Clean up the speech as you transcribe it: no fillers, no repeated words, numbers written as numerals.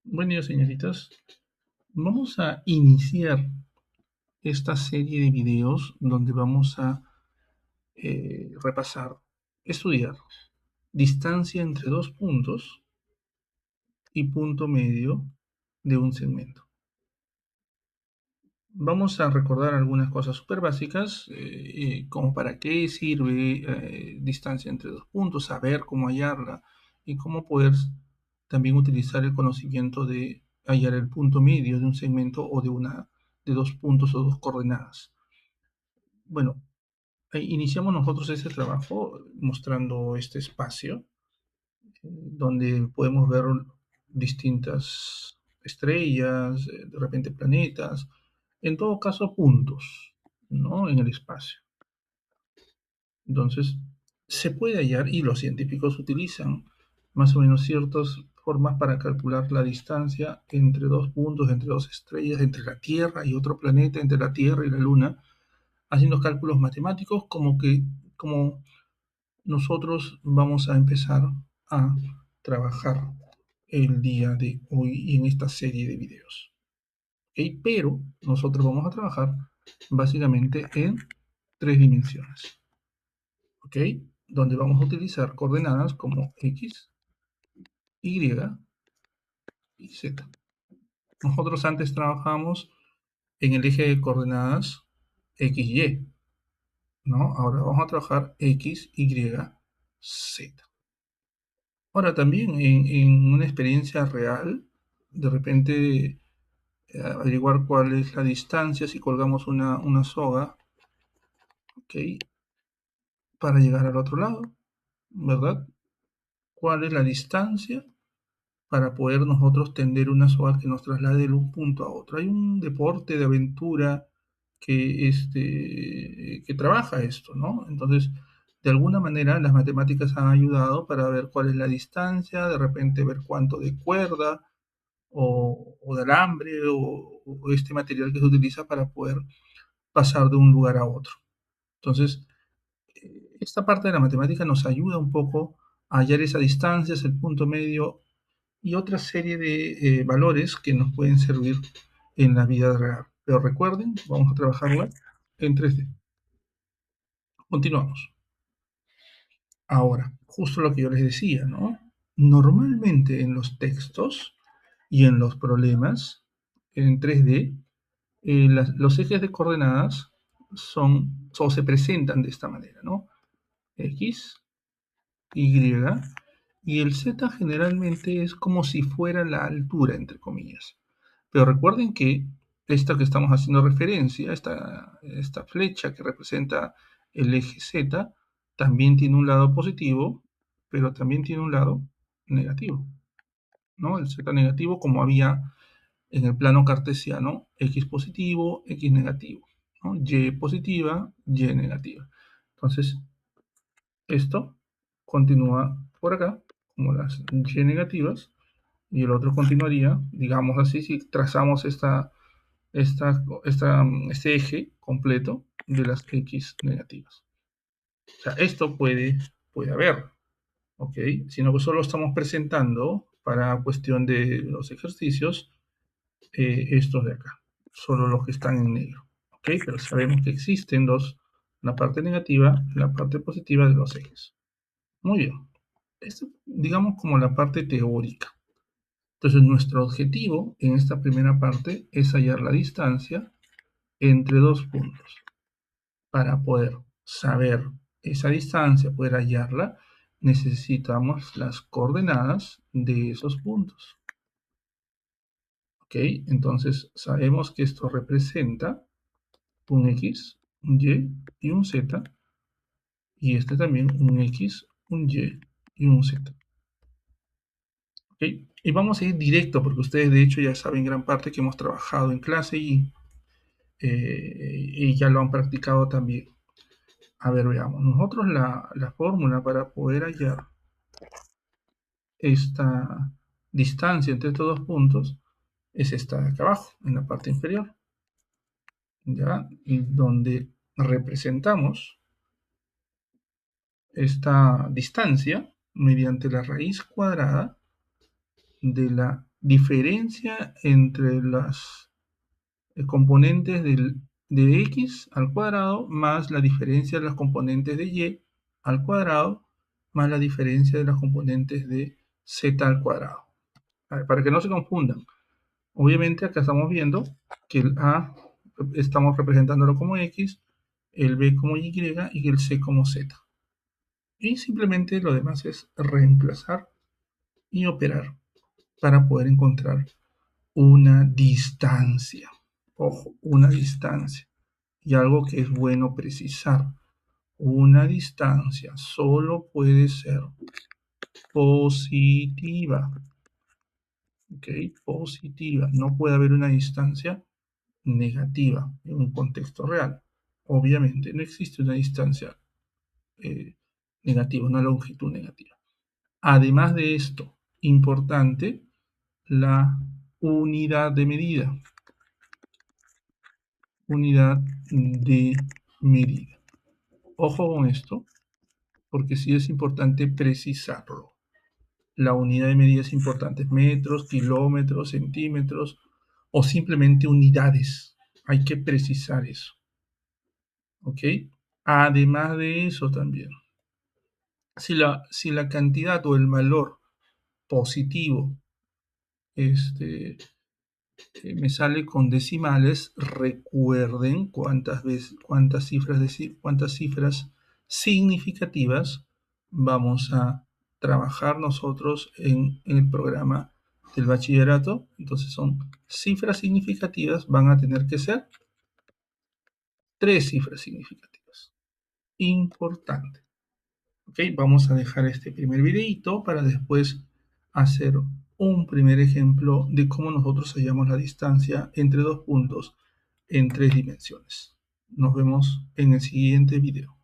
Buen día, señoritas. Vamos a iniciar esta serie de videos donde vamos a repasar, estudiar distancia entre dos puntos y punto medio de un segmento. Vamos a recordar algunas cosas súper básicas, como para qué sirve distancia entre dos puntos, saber cómo hallarla y cómo poder también utilizar el conocimiento de hallar el punto medio de un segmento o de dos puntos o dos coordenadas. Bueno, iniciamos nosotros este trabajo mostrando este espacio donde podemos ver distintas estrellas, de repente planetas, en todo caso puntos, ¿no? En el espacio. Entonces, se puede hallar, y los científicos utilizan más o menos ciertas formas para calcular la distancia entre dos puntos, entre dos estrellas, entre la Tierra y otro planeta, entre la Tierra y la Luna, haciendo cálculos matemáticos como nosotros vamos a empezar a trabajar el día de hoy y en esta serie de videos. ¿Ok? Pero nosotros vamos a trabajar básicamente en tres dimensiones. ¿Ok? Donde vamos a utilizar coordenadas como X, Y y Z. Nosotros antes trabajamos en el eje de coordenadas X, Y, ¿no? Ahora vamos a trabajar X, Y, Z. Ahora también en una experiencia real, de repente averiguar cuál es la distancia si colgamos una soga, ¿ok? Para llegar al otro lado, ¿verdad? ¿Cuál es la distancia para poder nosotros tender una soga que nos traslade de un punto a otro? Hay un deporte de aventura que trabaja esto, ¿no? Entonces, de alguna manera las matemáticas han ayudado para ver cuál es la distancia, de repente ver cuánto de cuerda o de alambre o este material que se utiliza para poder pasar de un lugar a otro. Entonces, esta parte de la matemática nos ayuda un poco a hallar esas distancias, el punto medio y otra serie de valores que nos pueden servir en la vida real. Pero recuerden, vamos a trabajarla en 3D. Continuamos. Ahora, justo lo que yo les decía, ¿no? Normalmente en los textos y en los problemas en 3D, los ejes de coordenadas o se presentan de esta manera, ¿no? X, Y, y el Z generalmente es como si fuera la altura, entre comillas. Pero recuerden que esta que estamos haciendo referencia, esta flecha que representa el eje Z, también tiene un lado positivo, pero también tiene un lado negativo, ¿no? El Z negativo, como había en el plano cartesiano, X positivo, X negativo, ¿no? Y positiva, Y negativa. Entonces, esto continúa por acá, como las Y negativas, y el otro continuaría, digamos así, si trazamos este eje completo de las X negativas. O sea, esto puede haber, ¿ok? Sino que solo estamos presentando para cuestión de los ejercicios estos de acá, solo los que están en negro, ¿ok? Pero sabemos que existen la parte negativa y la parte positiva de los ejes. Muy bien. Esto, digamos, como la parte teórica. Entonces, nuestro objetivo en esta primera parte es hallar la distancia entre dos puntos. Para poder saber esa distancia, poder hallarla, necesitamos las coordenadas de esos puntos. ¿Ok? Entonces, sabemos que esto representa un X, un Y y un Z, y este también un X, un Y y un Z. ¿Ok? Y vamos a ir directo, porque ustedes de hecho ya saben gran parte que hemos trabajado en clase y ya lo han practicado también. A ver, veamos. Nosotros la fórmula para poder hallar esta distancia entre estos dos puntos es esta de acá abajo, en la parte inferior, ¿ya? Y donde representamos esta distancia mediante la raíz cuadrada de la diferencia entre las componentes de x al cuadrado más la diferencia de las componentes de y al cuadrado más la diferencia de las componentes de z al cuadrado. A ver, para que no se confundan, obviamente acá estamos viendo que el a estamos representándolo como x, el b como y y el c como z. Y simplemente lo demás es reemplazar y operar para poder encontrar una distancia. Ojo, una distancia. Y algo que es bueno precisar. Una distancia solo puede ser positiva. ¿Ok? Positiva. No puede haber una distancia negativa en un contexto real. Obviamente, no existe una distancia negativa, una longitud negativa. Además de esto, importante, la unidad de medida. Unidad de medida. Ojo con esto, porque sí es importante precisarlo. La unidad de medida es importante, metros, kilómetros, centímetros o simplemente unidades. Hay que precisar eso. ¿Ok? Además de eso también, si la cantidad o el valor positivo me sale con decimales, recuerden cuántas cifras significativas vamos a trabajar nosotros en el programa del bachillerato. Entonces son cifras significativas, van a tener que ser 3 cifras significativas. Importante. Ok, vamos a dejar este primer videito para después hacer un primer ejemplo de cómo nosotros hallamos la distancia entre dos puntos en 3 dimensiones. Nos vemos en el siguiente video.